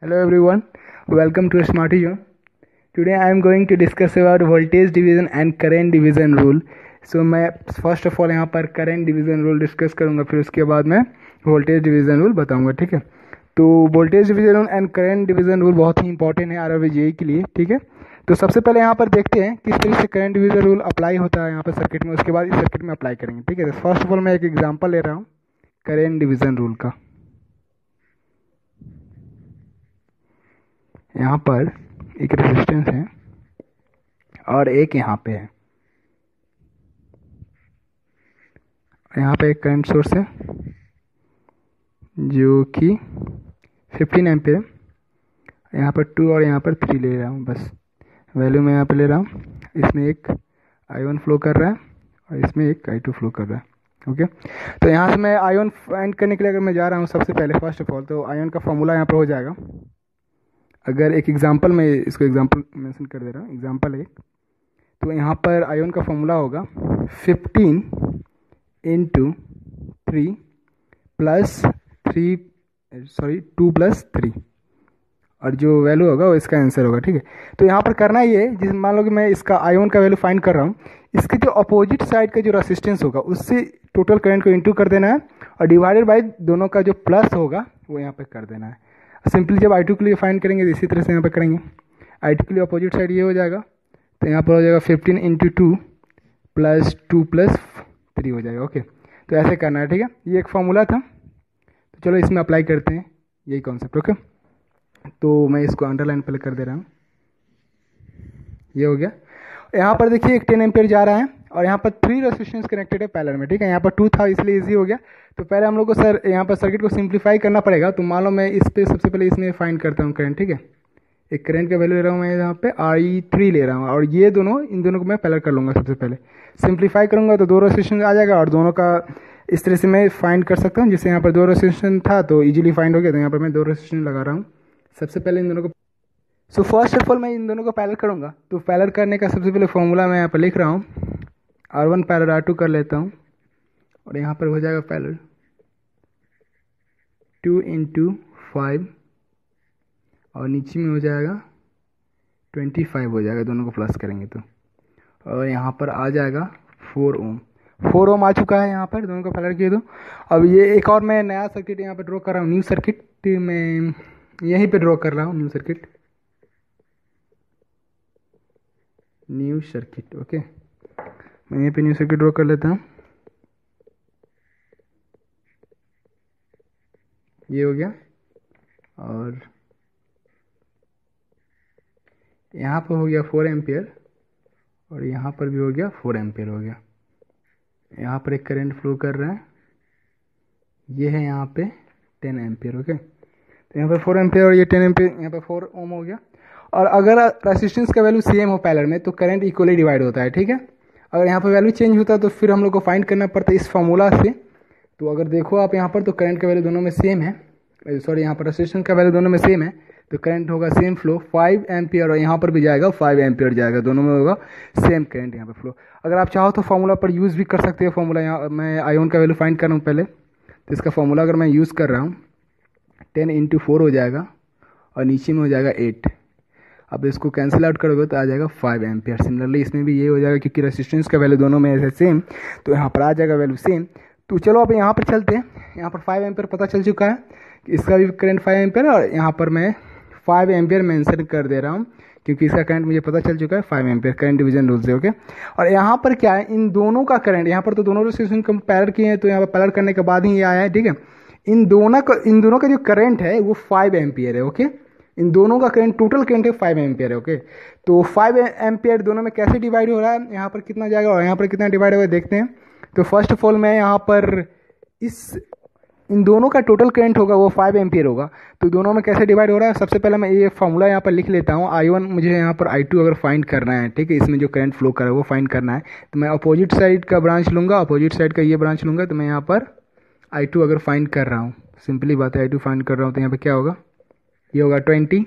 Hello everyone, welcome to Smarty Zone. Today I am going to discuss about voltage division and current division rule. So मैं first of all यहाँ पर current division rule discuss करूँगा, फिर उसके बाद मैं voltage division rule बताऊँगा, ठीक है। तो voltage division rule and current division rule बहुत ही इंपॉर्टेंट है आरआरबी के लिए, ठीक है। तो सबसे पहले यहाँ पर देखते हैं किस तरह से करंट डिवीजन रूल अप्लाई होता है यहाँ पर सर्किट में, उसके बाद इस सर्किट में अप्लाई करेंगे, ठीक है। तो फर्स्ट ऑफ ऑल मैं एक एग्जाम्पल ले रहा हूँ करंट डिवीजन रूल का। यहाँ पर एक रेजिस्टेंस है और एक यहाँ पे है, यहाँ पे एक करंट सोर्स है जो कि 15 एम्पीयर है। यहाँ पर 2 और यहाँ पर 3 ले रहा हूँ, बस वैल्यू मैं यहाँ पे ले रहा हूँ। इसमें एक I1 फ्लो कर रहा है और इसमें एक I2 फ्लो कर रहा है, ओके। तो यहाँ से मैं I1 फाइंड करने के लिए अगर मैं जा रहा हूँ सबसे पहले फर्स्ट ऑफ ऑल, तो I1 का फॉर्मूला यहाँ पर हो जाएगा। अगर एक एग्जांपल में इसको एग्जांपल मेंशन कर दे रहा हूँ, एग्जांपल एक, तो यहाँ पर आयन का फॉर्मूला होगा 15 इंटू 3 प्लस 2 प्लस 3, और जो वैल्यू होगा वो इसका आंसर होगा, ठीक है। तो यहाँ पर करना ये है, जिस मान लो कि मैं इसका आयन का वैल्यू फाइंड कर रहा हूँ, इसके जो अपोजिट साइड का जो रेसिस्टेंस होगा उससे टोटल करंट को इंटू कर देना है और डिवाइडेड बाय दोनों का जो प्लस होगा वो यहाँ पे कर देना है। सिंपली जब I2 के लिए फाइंड करेंगे इसी तरह से यहाँ पर करेंगे। I2 के लिए अपोजिट साइड ये हो जाएगा, तो यहाँ पर हो जाएगा 15 इंटू 2 प्लस 2 प्लस 3 हो जाएगा, ओके। तो ऐसे करना है, ठीक है। ये एक फॉर्मूला था, तो चलो इसमें अप्लाई करते हैं यही कॉन्सेप्ट, ओके। तो मैं इसको अंडरलाइन पहले कर दे रहा हूँ, ये हो गया। यहाँ पर देखिए एक 10 एम्पीयर जा रहा है और यहाँ पर 3 रेजिस्टेंस कनेक्टेड है पैरेलल में, ठीक है। यहाँ पर 2 था इसलिए इजी हो गया। तो पहले हम लोग को सर यहाँ पर सर्किट को सिंप्लीफाई करना पड़ेगा। तो मान लो मैं इस पे सबसे पहले इसमें फाइंड करता हूँ करंट, ठीक है। एक करंट का वैल्यू ले रहा हूँ मैं यहाँ पे I3 ले रहा हूँ, और ये दोनों इन दोनों को मैं पैरेलल कर लूँगा। सबसे पहले सिंप्लीफाई करूँगा तो 2 रेजिस्टेंस आ जाएगा और दोनों का इस तरह से मैं फाइंड कर सकता हूँ। जिससे यहाँ पर 2 रेजिस्टेंस था तो ईजिली फाइंड हो गया। तो यहाँ पर मैं 2 रेजिस्टेंस लगा रहा हूँ सबसे पहले इन दोनों को। सो फर्स्ट ऑफ ऑल मैं इन दोनों को पैरेलल करूँगा। तो पैरेलल करने का सबसे पहले फॉर्मूला मैं यहाँ पर लिख रहा हूँ, R1 पैरेलल R2 कर लेता हूँ, और यहाँ पर हो जाएगा पैरेलल 2 इंटू 5 और नीचे में हो जाएगा 25 हो जाएगा, दोनों को प्लस करेंगे तो। और यहाँ पर आ जाएगा 4 ओम आ चुका है यहाँ पर, दोनों को पैरेलल किए तो। अब ये एक और मैं नया सर्किट यहाँ पर ड्रॉ कर रहा हूँ, न्यू सर्किट मैं यहीं पे ड्रॉ कर रहा हूँ, न्यू सर्किट, ओके। मैं यहीं पे न्यू सर्किट ड्रॉ कर लेता हूँ, ये हो गया। और यहाँ पर हो गया 4 एम्पियर और यहाँ पर भी हो गया 4 एम्पियर हो गया। यहाँ पर एक करंट फ्लो कर रहा है, ये है यहाँ पे 10 एम्पियर, ओके। तो यहाँ पर 4 एम्पियर और ये 10 एम्पियर, यहाँ पर 4 ओम हो गया। और अगर रेजिस्टेंस का वैल्यू सेम हो पैरेलल में तो करंट इक्वली डिवाइड होता है, ठीक है। अगर यहाँ पर वैल्यू चेंज होता है तो फिर हम लोग को फाइंड करना पड़ता है इस फॉर्मूला से। तो अगर देखो आप यहाँ पर तो करंट का वैल्यू दोनों में सेम है, यहाँ पर रेजिस्टेंस का वैल्यू दोनों में सेम है, तो करंट होगा सेम फ्लो 5 एम्पियर, और यहाँ पर भी जाएगा 5 एम्पियर जाएगा, दोनों में होगा सेम करंट यहाँ पर फ्लो। अगर आप चाहो तो फॉर्मूला पर यूज़ भी कर सकते हो। फॉर्मूला यहाँ मैं I1 का वैल्यू फाइंड कर रहा हूँ पहले, तो इसका फॉर्मूला अगर मैं यूज़ कर रहा हूँ 10 इंटू 4 हो जाएगा और नीचे में हो जाएगा 8। अब इसको कैंसिल आउट करोगे तो आ जाएगा 5 एम्पियर। सिमिलरली इसमें भी ये हो जाएगा, क्योंकि रेजिस्टेंस का वैल्यू दोनों में ऐसे सेम, तो यहाँ पर आ जाएगा वैल्यू सेम। तो चलो अब यहाँ पर चलते हैं। यहाँ पर 5 एम्पियर पता चल चुका है, इसका भी करंट 5 एम्पियर, और यहाँ पर मैं 5 एम्पियर मेंशन कर दे रहा हूँ क्योंकि इसका करंट मुझे पता चल चुका है 5 एम्पियर करंट डिवीजन रूल से, ओके। और यहाँ पर क्या है, इन दोनों का करंट, यहाँ पर तो दोनों रेजिस्टेंस को पैरेलल किए हैं, तो यहाँ पर पैरेलल करने के बाद ही ये आया है, ठीक है। इन दोनों का जो करंट है वो 5 एम्पियर है, ओके। इन दोनों का करंट टोटल करंट है 5 एम्पियर है, ओके। तो 5 एम्पियर दोनों में कैसे डिवाइड हो रहा है, यहाँ पर कितना जाएगा और यहाँ पर कितना डिवाइड होगा देखते हैं। तो फर्स्ट ऑफ ऑल मैं यहाँ पर इन दोनों का टोटल करंट होगा वो 5 एम्पियर होगा। तो दोनों में कैसे डिवाइड हो रहा है, सबसे पहले मैं ये फॉर्मूला यहाँ पर लिख लेता हूँ। I1 मुझे यहाँ पर I2 अगर फाइंड करना है, ठीक है, इसमें जो करंट फ्लो कर रहा है वो फाइंड करना है, तो मैं अपोजिट साइड का ब्रांच लूँगा, अपोजिट साइड का ये ब्रांच लूँगा। तो मैं यहाँ पर I2 अगर फाइंड कर रहा हूँ, सिंपली बात है I2 फाइंड कर रहा हूँ, तो यहाँ पर क्या होगा, ये होगा 20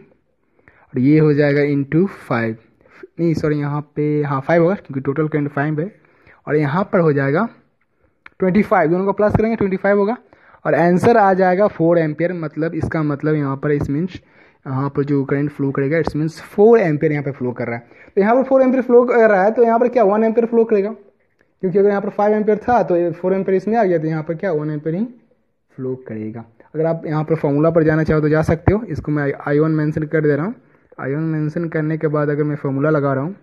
और ये हो जाएगा इंटू 5, नहीं सॉरी यहाँ पे हाँ 5 होगा क्योंकि टोटल करंट 5 है, और यहाँ पर हो जाएगा 25, दोनों को प्लस करेंगे 25 होगा, और आंसर आ जाएगा 4 एम्पियर। मतलब इसका मतलब यहाँ पर इस मीन्स यहाँ पर जो करंट फ्लो करेगा इट्स मीन्स 4 एम्पियर यहाँ पे फ्लो कर रहा है। तो यहाँ पर 4 एम्पियर फ्लो कर रहा है तो यहाँ पर क्या 1 एम्पियर फ्लो करेगा, क्योंकि अगर यहाँ पर 5 एम्पियर था तो 4 एम्पियर इसमें आ गया, तो यहाँ पर क्या 1 एम्पियर ही फ्लो करेगा। अगर आप यहाँ पर फॉर्मूला पर जाना चाहो तो जा सकते हो। इसको मैं I1 मेंशन कर दे रहा हूँ। I1 मेंशन करने के बाद अगर मैं फॉर्मूला लगा रहा हूँ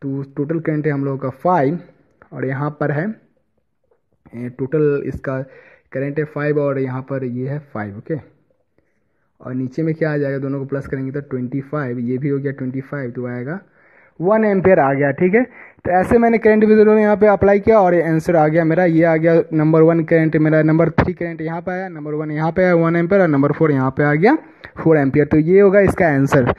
तो टोटल करंट है हम लोगों का 5 और यहाँ पर है टोटल इसका करंट है 5 और यहाँ पर ये है 5। ओके, और नीचे में क्या आ जाएगा, दोनों को प्लस करेंगे तो 25, ये भी हो गया 25, तो आएगा 1 एम्पियर आ गया। ठीक है, तो ऐसे मैंने करंट डिवीजन रूल यहाँ पे अप्लाई किया और आंसर आ गया मेरा, ये आ गया नंबर 1 करंट मेरा, नंबर 3 करंट यहाँ पे आया, नंबर 1 यहाँ पे आया 1 एम्पियर और नंबर 4 यहाँ पे आ गया 4 एम्पियर। तो ये होगा इसका आंसर।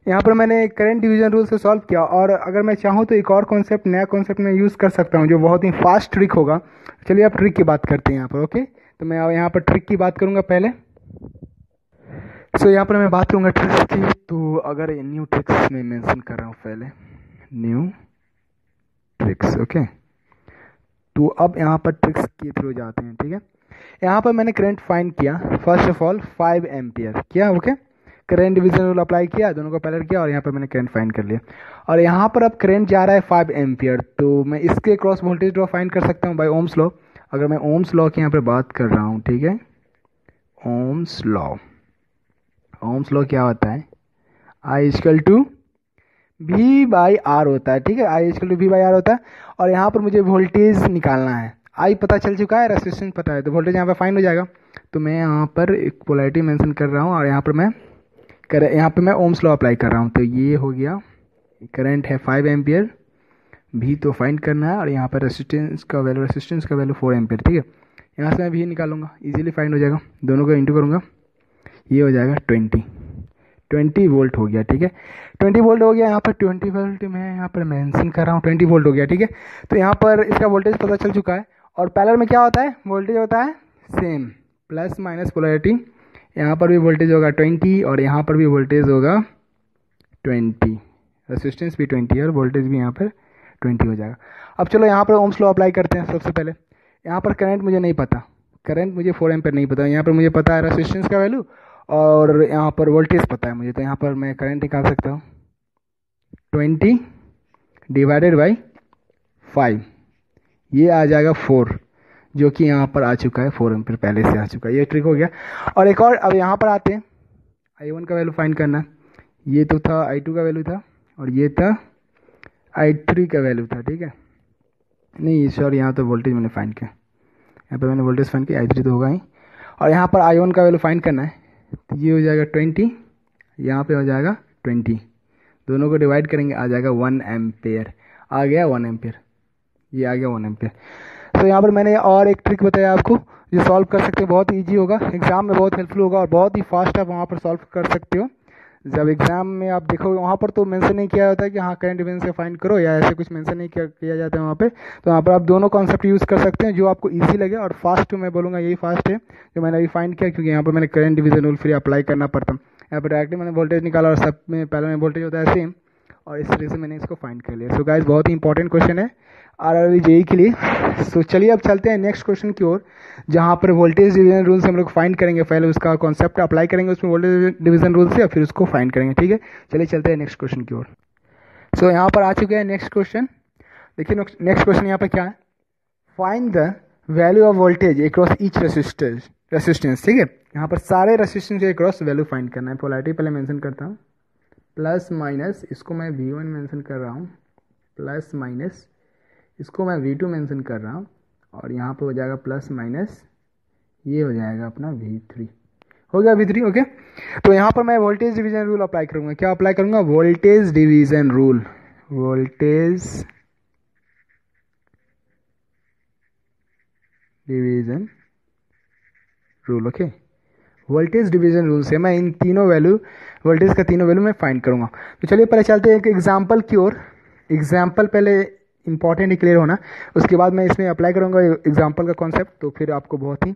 यहाँ पर मैंने करंट डिवीजन रूल से सॉल्व किया। और अगर मैं चाहूँ तो एक और कॉन्सेप्ट, नया कॉन्सेप्ट मैं यूज़ कर सकता हूँ जो बहुत ही फास्ट ट्रिक होगा। चलिए आप ट्रिक की बात करते हैं यहाँ पर। ओके, तो मैं यहाँ पर ट्रिक की बात करूँगा पहले। सो यहाँ पर मैं बात करूँगा ट्रिक्स की। तो अगर न्यू ट्रिक्स में मेंशन कर रहा हूँ पहले, न्यू ट्रिक्स। ओके, तो अब यहाँ पर ट्रिक्स के थ्रू जाते हैं। ठीक है, यहाँ पर मैंने करंट फाइंड किया फर्स्ट ऑफ ऑल 5 एम्पियर किया। Okay, current division rule apply किया, दोनों को पैरेलल किया और यहाँ पर मैंने करंट फाइंड कर लिया। और यहाँ पर अब करंट जा रहा है 5 एम्पियर, तो मैं इसके क्रॉस वोल्टेज ड्रॉप फाइंड कर सकता हूँ बाय ओम्स लॉ। अगर मैं ओम्स लॉ की यहाँ पर बात कर रहा हूँ, ठीक है, ओम्स लॉ, ओम्स लॉ क्या होता है, I equal to V by R होता है। ठीक है, I equal to V by R होता है। और यहाँ पर मुझे वोल्टेज निकालना है, I पता चल चुका है, रेजिस्टेंस पता है, तो वोल्टेज यहाँ पर फाइंड हो जाएगा। तो मैं यहाँ पर एक पोलैरिटी मेंशन कर रहा हूँ और यहाँ पर मैं ओम्स लॉ अप्लाई कर रहा हूँ। तो ये हो गया, करंट है 5 एम्पियर, V तो फाइंड करना है और यहाँ पर रेजिस्टेंस का वैल्यू 4 एम्पियर। ठीक है, यहाँ से मैं V निकालूंगा, इजीली फाइंड हो जाएगा, दोनों को इंटू करूँगा, ये हो जाएगा 20 वोल्ट हो गया। ठीक है, 20 वोल्ट हो गया। यहाँ पर 20 वोल्ट मैं यहाँ पर मेंशन कर रहा हूँ, 20 वोल्ट हो गया। ठीक है, तो यहाँ पर इसका वोल्टेज पता चल चुका है। और पैरेलल में क्या होता है, वोल्टेज होता है सेम, प्लस माइनस पोलैरिटी। यहाँ पर भी वोल्टेज होगा 20 और यहाँ पर भी वोल्टेज होगा 20, रेजिस्टेंस भी 20 है और वोल्टेज भी यहाँ पर 20 हो जाएगा। अब चलो यहाँ पर ओम्स लॉ अप्लाई करते हैं। सबसे पहले यहाँ पर करंट मुझे नहीं पता, करंट मुझे 4 एम्पियर नहीं पता, यहाँ पर मुझे पता है रेजिस्टेंस का वैल्यू और यहाँ पर वोल्टेज पता है मुझे। तो यहाँ पर मैं करंट निकाल सकता हूँ 20 डिवाइडेड बाई 5, ये आ जाएगा 4, जो कि यहाँ पर आ चुका है 4 एम्पियर पहले से आ चुका है। ये ट्रिक हो गया। और एक और, अब यहाँ पर आते हैं, I1 का वैल्यू फाइंड करना। ये तो था I2 का वैल्यू था और ये था I3 का वैल्यू था। ठीक है, नहीं सॉरी, यहाँ तो वोल्टेज मैंने फाइंड किया, यहाँ पर मैंने वोल्टेज फाइंड किया, I3 तो होगा ही। और यहाँ पर I1 का वैल्यू फाइंड करना है, तो ये हो जाएगा 20, यहाँ पे हो जाएगा 20, दोनों को डिवाइड करेंगे आ जाएगा 1 एम्पेयर, आ गया 1 एम्पेयर, ये आ गया 1 एम्पेयर। तो यहाँ पर मैंने और एक ट्रिक बताया आपको जो सॉल्व कर सकते हो, बहुत ईजी होगा, एग्जाम में बहुत हेल्पफुल होगा और बहुत ही फास्ट आप वहाँ पर सॉल्व कर सकते हो। जब एग्जाम में आप देखोगे वहाँ पर तो मेंशन नहीं किया होता है कि हाँ करंट डिवीजन से फाइंड करो, या ऐसे कुछ मेंशन नहीं किया जाता है वहाँ पे। तो वहाँ पर आप दोनों कॉन्सेप्ट यूज़ कर सकते हैं जो आपको इजी लगे। और फास्ट मैं बोलूँगा यही फास्ट है जो मैंने अभी फाइंड किया, क्योंकि यहाँ पर मैंने करंट डिवीजन रूल फिर अप्लाई करना पड़ता। यहाँ पर डायरेक्टली मैंने वोल्टेज निकाला और सब में पहले में वोल्टेज होता है सेम, और इस तरीके से मैंने इसको फाइंड कर लिया। सो गाइस, बहुत ही इंपॉर्टेंट क्वेश्चन है आरआरबी जेईई के लिए। सो चलिए अब चलते हैं नेक्स्ट क्वेश्चन की ओर, जहाँ पर वोल्टेज डिवीजन रूल से हम लोग फाइंड करेंगे। पहले उसका कॉन्सेप्ट अप्लाई करेंगे उसमें वोल्टेज डिवीजन रूल से, और फिर उसको फाइंड करेंगे। ठीक है, चलिए चलते हैं नेक्स्ट क्वेश्चन की ओर। सो यहाँ पर आ चुके हैं नेक्स्ट क्वेश्चन। देखिए नेक्स्ट क्वेश्चन यहाँ पर क्या है, find the value of voltage across each resistance. ठीक है, यहाँ पर सारे रेसिस्टेंस के अक्रॉस वैल्यू फाइंड करना है। पोलैरिटी पहले मेंशन करता हूँ, प्लस माइनस, इसको मैं V1 मेंशन कर रहा हूँ, प्लस माइनस इसको मैं V2 मेंशन कर रहा हूँ, और यहाँ पे हो जाएगा प्लस माइनस, ये हो जाएगा अपना V3, हो गया V3। ओके, तो यहाँ पर मैं वोल्टेज डिवीजन रूल अप्लाई करूँगा। क्या अप्लाई करूँगा, voltage division rule, voltage division rule. Okay, voltage division rule से मैं इन तीनों वैल्यू, वोल्टेज का तीनों वैल्यू मैं फाइंड करूँगा। तो चलिए पहले चलते हैं एक एग्जाम्पल की ओर। एग्जाम्पल पहले इंपॉर्टेंट ही क्लियर होना, उसके बाद मैं इसमें अप्लाई करूँगा एग्जाम्पल का कॉन्सेप्ट, तो फिर आपको बहुत ही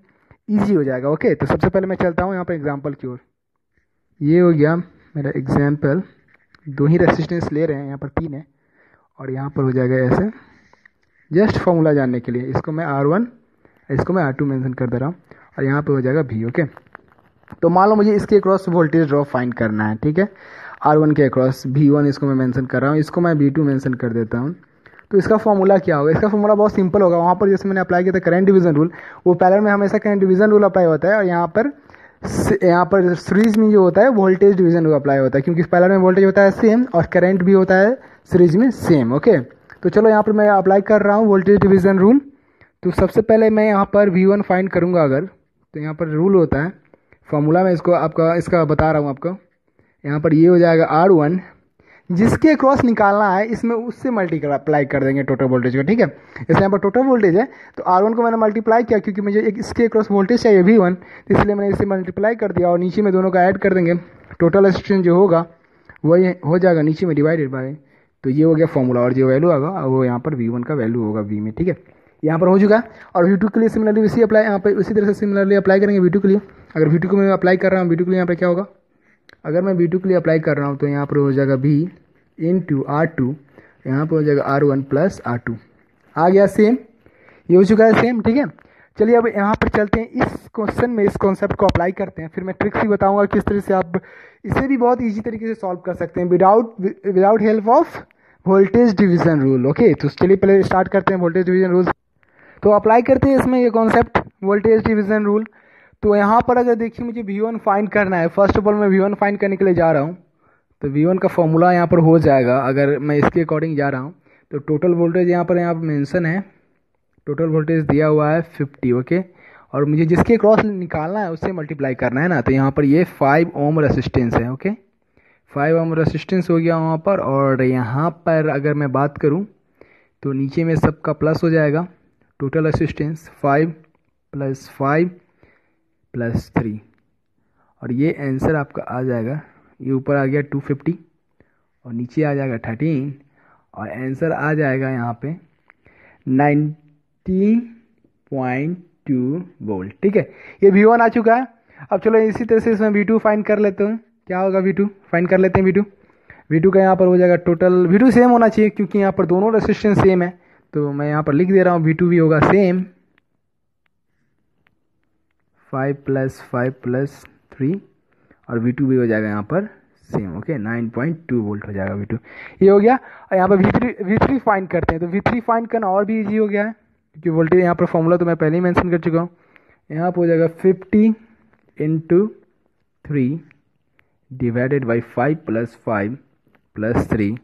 ईजी हो जाएगा। ओके, तो सबसे पहले मैं चलता हूँ यहाँ पर एग्जाम्पल की ओर। ये हो गया मेरा एग्जाम्पल, 2 ही रेसिस्टेंस ले रहे हैं, यहाँ पर 3 है, और यहाँ पर हो जाएगा ऐसे, जस्ट फॉर्मूला जानने के लिए। इसको मैं R1, इसको मैं R2 मेंशन कर दे रहा हूँ, और यहाँ पे हो जाएगा V। ओके, तो मान लो मुझे इसके अक्रॉस वोल्टेज ड्रॉप फाइंड करना है, ठीक है, R1 के अक्रॉस V1 इसको मैं मेंशन कर रहा हूँ, इसको मैं V2 मेंशन कर देता हूँ। तो इसका फॉर्मूला क्या होगा? इसका फॉर्मूला बहुत सिंपल होगा। वहाँ पर जैसे मैंने अप्लाई किया था करंट डिवीजन रूल, वो पैरेलल में हमेशा करंट डिवीजन रूल अप्लाई होता है, और यहाँ पर सीरीज में जो होता है वोल्टेज डिवीजन रूल अप्लाई होता है, क्योंकि पैरेलल में वोल्टेज होता है सेम और करंट भी होता है सीरीज में सेम। ओके, तो चलो यहाँ पर मैं अप्लाई कर रहा हूँ वोल्टेज डिवीजन रूल। तो सबसे पहले मैं यहाँ पर V1 फाइंड करूँगा अगर, तो यहाँ पर रूल होता है, फॉर्मूला मैं इसका बता रहा हूँ आपको। यहाँ पर ये हो जाएगा R1, जिसके क्रॉस निकालना है इसमें उससे मल्टीप्लाई कर देंगे टोटल वोल्टेज का, ठीक है। इसलिए यहाँ पर टोटल वोल्टेज है, तो R1 को मैंने मल्टीप्लाई किया क्योंकि मुझे एक इसके क्रॉस वोल्टेज चाहिए V1, तो इसलिए मैंने इसे मल्टीप्लाई कर दिया, और नीचे में दोनों का ऐड कर देंगे। टोटल रेजिस्टेंस जो होगा वही हो जाएगा नीचे में डिवाइडेड बाय, तो ये हो गया फॉर्मूला, और जो वैल्यू आएगा वो यहाँ पर V1 का वैल्यू होगा V में, ठीक है। यहाँ पर हो चुका है। और V2 के लिए सिमिलरली इसी अप्लाई यहाँ पर उसी तरह से सिमिलरली अप्लाई करेंगे V2 के लिए। अगर V2 को मैं अप्लाई कर रहा हूँ, V2 के लिए यहाँ पर क्या होगा? अगर मैं V2 के लिए अप्लाई कर रहा हूँ तो यहाँ पर हो जाएगा V इंटू R2, यहाँ पर हो जाएगा R1 प्लस R2। आ गया सेम, ये हो चुका है सेम, ठीक है। चलिए अब यहाँ पर चलते हैं इस क्वेश्चन में, इस कॉन्सेप्ट को अप्लाई करते हैं, फिर मैं ट्रिक्स भी बताऊंगा किस तरह से आप इसे भी बहुत इजी तरीके से सॉल्व कर सकते हैं without help of voltage division rule. Okay, तो चलिए पहले स्टार्ट करते हैं वोल्टेज डिवीजन रूल। तो अप्लाई करते हैं इसमें ये कॉन्सेप्ट वोल्टेज डिवीजन रूल। तो यहाँ पर अगर देखिए मुझे V1 फाइंड करना है, फर्स्ट ऑफ ऑल मैं V1 फाइंड करने के लिए जा रहा हूँ, तो V1 का फॉर्मूला यहाँ पर हो जाएगा, अगर मैं इसके अकॉर्डिंग जा रहा हूँ तो टोटल वोल्टेज यहाँ पर मेंशन है, टोटल वोल्टेज दिया हुआ है 50। ओके, और मुझे जिसके क्रॉस निकालना है उससे मल्टीप्लाई करना है ना, तो यहाँ पर ये 5 ओम रेसिस्टेंस है। ओके, 5 ओम रेसिस्टेंस हो गया वहाँ पर। और यहाँ पर अगर मैं बात करूँ तो नीचे में सबका प्लस हो जाएगा, टोटल रेसिस्टेंस 5 + 5 + 3, और ये आंसर आपका आ जाएगा, ये ऊपर आ गया 250 और नीचे आ जाएगा 13, और आंसर आ जाएगा यहाँ पे 19.2 वोल्ट, ठीक है। ये V1 आ चुका है। अब चलो इसी तरह से इसमें V2 फाइंड कर लेते हैं, क्या होगा V2 फाइंड कर लेते हैं। V2 का यहाँ पर हो जाएगा टोटल, V2 सेम होना चाहिए क्योंकि यहाँ पर दोनों रेसिस्टेंस सेम है, तो मैं यहाँ पर लिख दे रहा हूँ V2 भी होगा सेम, 5 + 5 + 3, और V2 भी हो जाएगा यहाँ पर सेम। ओके, 9.2 वोल्ट हो जाएगा V2, ये हो गया। और यहाँ पर V3 फाइंड करते हैं, तो V3 फाइंड करना और भी इजी हो गया है क्योंकि वोल्टेज यहाँ पर फॉर्मूला तो मैं पहले ही मेंशन कर चुका हूँ। यहाँ पर हो जाएगा 50 × 3 डिवाइडेड बाई 5 + 5 + 3,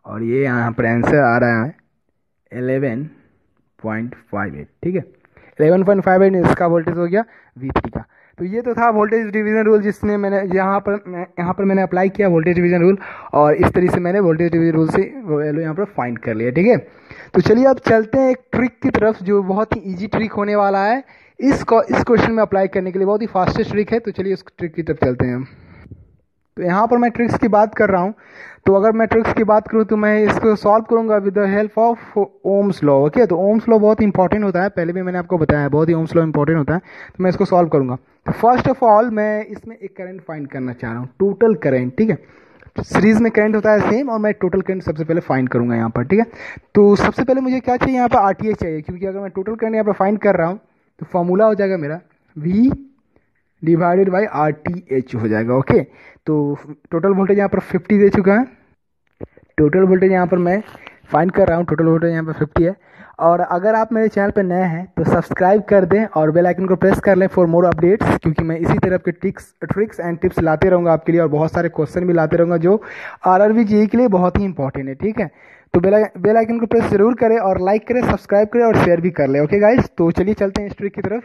और ये यहाँ पर आंसर आ रहा है 11.58, ठीक है। 11.58 इसका वोल्टेज हो गया V3 का। तो ये तो था वोल्टेज डिवीजन रूल, जिसने मैंने यहाँ पर मैंने अप्लाई किया वोल्टेज डिवीजन रूल, और इस तरीके से मैंने वोल्टेज डिवीजन रूल से वैल्यू यहाँ पर फाइंड कर लिया, ठीक है। तो चलिए अब चलते हैं एक ट्रिक की तरफ, जो बहुत ही इजी ट्रिक होने वाला है इस क्वेश्चन में अप्लाई करने के लिए, बहुत ही फास्टेस्ट ट्रिक है। तो चलिए उस ट्रिक की तरफ चलते हैं। तो यहाँ पर मैं ट्रिक्स की बात कर रहा हूँ, तो अगर मैं ट्रिक्स की बात करूँ तो मैं इसको सॉल्व करूँगा with the help of Ohm's law. Okay, तो ओम्स लॉ बहुत इंपॉर्टेंट होता है, पहले भी मैंने आपको बताया है, बहुत ही ओम्स लॉ इंपॉर्टेंट होता है, तो मैं इसको सॉल्व करूँगा। तो फर्स्ट ऑफ ऑल मैं इसमें एक करंट फाइंड करना चाह रहा हूँ, टोटल करंट, ठीक है। सीरीज में करंट होता है सेम, और मैं टोटल करंट सबसे पहले फाइंड करूँगा यहाँ पर, ठीक है। तो सबसे पहले मुझे क्या चाहिए, यहाँ पर RTH चाहिए, क्योंकि अगर मैं टोटल करंट यहाँ पर फाइंड कर रहा हूँ तो फॉर्मूला हो जाएगा मेरा V डिवाइडेड बाई RTH हो जाएगा। ओके, तो टोटल वोल्टेज यहाँ पर 50 दे चुका है, टोटल वोल्टेज यहाँ पर मैं फाइंड कर रहा हूँ, टोटल वोल्टेज यहाँ पर 50 है। और अगर आप मेरे चैनल पर नए हैं तो सब्सक्राइब कर दें और बेल आइकन को प्रेस कर लें फॉर मोर अपडेट्स, क्योंकि मैं इसी तरह के ट्रिक्स एंड टिप्स लाते रहूँगा आपके लिए, और बहुत सारे क्वेश्चन भी लाते रहूँगा जो RRB JEE के लिए बहुत ही इंपॉर्टेंट है, ठीक है। तो बेल आइकन को प्रेस जरूर करें, और लाइक करें, सब्सक्राइब करें और शेयर भी कर लें। ओके गाइस, तो चलिए चलते हैं इस ट्रिक की तरफ।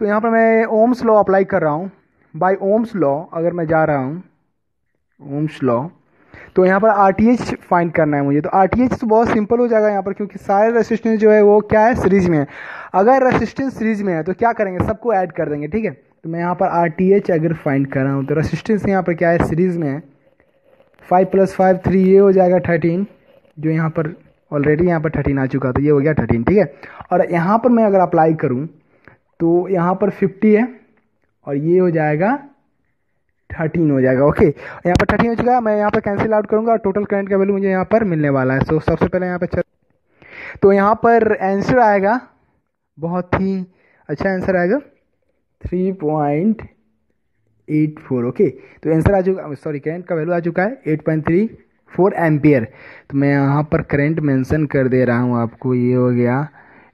तो यहाँ पर मैं ओम्स लॉ अप्लाई कर रहा हूँ, बाय ओम्स लॉ अगर मैं जा रहा हूँ ओम्स लॉ, तो यहाँ पर RTH फाइंड करना है मुझे। तो RTH तो बहुत सिंपल हो जाएगा यहाँ पर, क्योंकि सारे रेसिस्टेंस जो है वो क्या है, सीरीज में है। अगर रेसिस्टेंस सीरीज में है तो क्या करेंगे, सबको ऐड कर देंगे, ठीक है। तो मैं यहाँ पर RTH अगर फाइंड कर रहा हूँ तो रेसिस्टेंस यहाँ पर क्या है, सीरीज में है, 5 + 5 3, ये हो जाएगा 13, जो यहाँ पर ऑलरेडी यहाँ पर 13 आ चुका, तो ये हो गया 13, ठीक है। और यहाँ पर मैं अगर अप्लाई करूँ तो यहाँ पर 50 है, और ये हो जाएगा 13 हो जाएगा। ओके, यहाँ पर 13 हो चुका है, मैं यहाँ पर कैंसिल आउट करूँगा और टोटल करंट का वैल्यू मुझे यहाँ पर मिलने वाला है। सो सबसे पहले यहाँ पर तो यहाँ पर आंसर आएगा, बहुत ही अच्छा आंसर आएगा 3.8 8.84। ओके, तो आंसर आ चुका, सॉरी करंट का वैल्यू आ चुका है 8.34 एम्पियर। तो मैं यहाँ पर करंट मेंशन कर दे रहा हूँ आपको, ये हो गया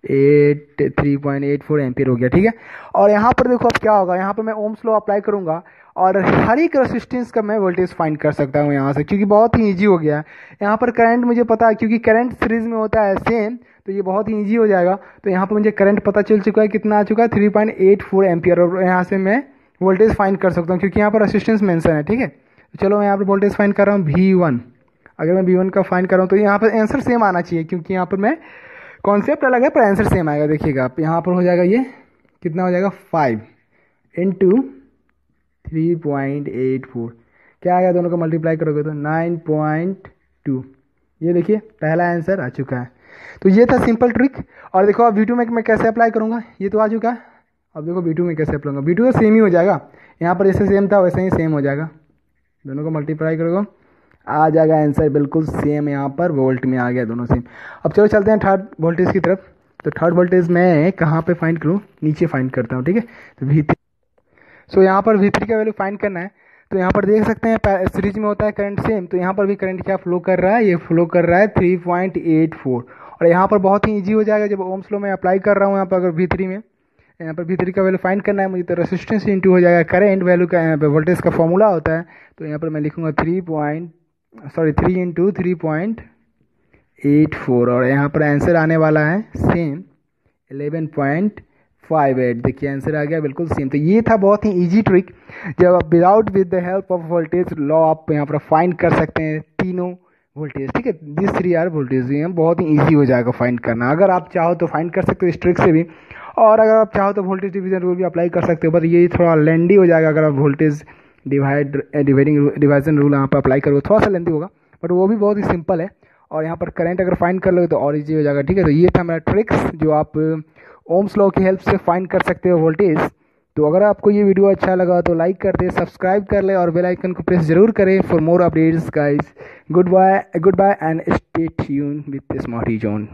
3.84 एम्पियर हो गया, ठीक है। और यहाँ पर देखो अब क्या होगा, यहाँ पर मैं ओम्स लॉ अप्लाई करूँगा और हर एक रेसिस्टेंस का मैं वोल्टेज फाइंड कर सकता हूँ यहाँ से, क्योंकि बहुत ही ईजी हो गया है। यहाँ पर करंट मुझे पता है, क्योंकि करंट सीरीज में होता है सेम, तो ये बहुत ही ईजी हो जाएगा। तो यहाँ पर मुझे करंट पता चल चुका है, कितना आ चुका है 3.84 एम्पियर, और यहाँ से मैं वोल्टेज फाइंड कर सकता हूँ क्योंकि यहाँ पर रेसिस्टेंस मेंशन है, ठीक है। तो चलो मैं यहाँ पर वोल्टेज फाइंड कर रहा हूँ V1। अगर मैं V1 का फाइंड कर रहा हूँ तो यहाँ पर आंसर सेम आना चाहिए, क्योंकि यहाँ पर मैं कॉन्सेप्ट अलग है पर आंसर सेम आएगा। देखिएगा आप यहाँ पर हो जाएगा, ये कितना हो जाएगा 5 × 3.84, क्या आएगा, दोनों को मल्टीप्लाई करोगे तो 9.2। ये देखिए पहला आंसर आ चुका है। तो ये था सिंपल ट्रिक। और देखो अब V2 में मैं कैसे अप्लाई करूँगा, ये तो आ चुका है। अब देखो V2 में कैसे अप्लाई करूँगा, V2 तो सेम ही हो जाएगा, यहाँ पर जैसे सेम था वैसे ही सेम हो जाएगा, दोनों को मल्टीप्लाई करोगे आ जाएगा आंसर बिल्कुल सेम, यहाँ पर वोल्ट में आ गया दोनों सेम। अब चलो चलते हैं थर्ड वोल्टेज की तरफ। तो थर्ड वोल्टेज मैं कहाँ पे फाइंड करूँ, नीचे फाइंड करता हूँ, ठीक है। तो V3, सो यहाँ पर V3 का वैल्यू फाइंड करना है। तो यहाँ पर देख सकते हैं सीरीज में होता है करंट सेम, तो यहाँ पर भी करंट क्या फ्लो कर रहा है, ये फ्लो कर रहा है 3.84। और यहाँ पर बहुत ही ईजी हो जाएगा, जब ओम्स लॉ में अप्लाई कर रहा हूँ यहाँ पर अगर V3 में, यहाँ पर V3 का वैल्यू फाइंड करना है मुझे, तो रेसिस्टेंस इंटू हो जाएगा करंट वैल्यू का, यहाँ पर वोल्टेज का फॉर्मूला होता है। तो यहाँ पर मैं लिखूँगा 3 × 3.84, और यहाँ पर आंसर आने वाला है सेम 11.58। देखिए आंसर आ गया बिल्कुल सेम। तो ये था बहुत ही इजी ट्रिक, जब आप without with the help of voltage law आप यहाँ पर फाइंड कर सकते हैं तीनों वोल्टेज, ठीक है। दिस 3 आर वोल्टेज, ये बहुत ही ईजी हो जाएगा फाइंड करना। अगर आप चाहो तो फाइंड कर सकते हो इस ट्रिक से भी, और अगर आप चाहो तो वोल्टेज डिवीजन रूल भी अप्लाई कर सकते हो, बट ये थोड़ा लेंदी हो जाएगा। अगर आप वोल्टेज डिवाइजन रूल यहाँ पर अप्लाई करोगे थोड़ा सा लेंदी होगा, बट वो भी बहुत ही सिंपल है। और यहाँ पर करंट अगर फाइंड कर लोगे तो और इजी हो जाएगा, ठीक है। तो ये था मेरा ट्रिक्स जो आप ओम्स लॉ की हेल्प से फाइंड कर सकते हो वोल्टेज। तो अगर आपको ये वीडियो अच्छा लगा तो लाइक कर दे, सब्सक्राइब कर ले और बेल आइकन को प्रेस जरूर करें for more updates guys. Good bye and stay tuned with Smarty zone.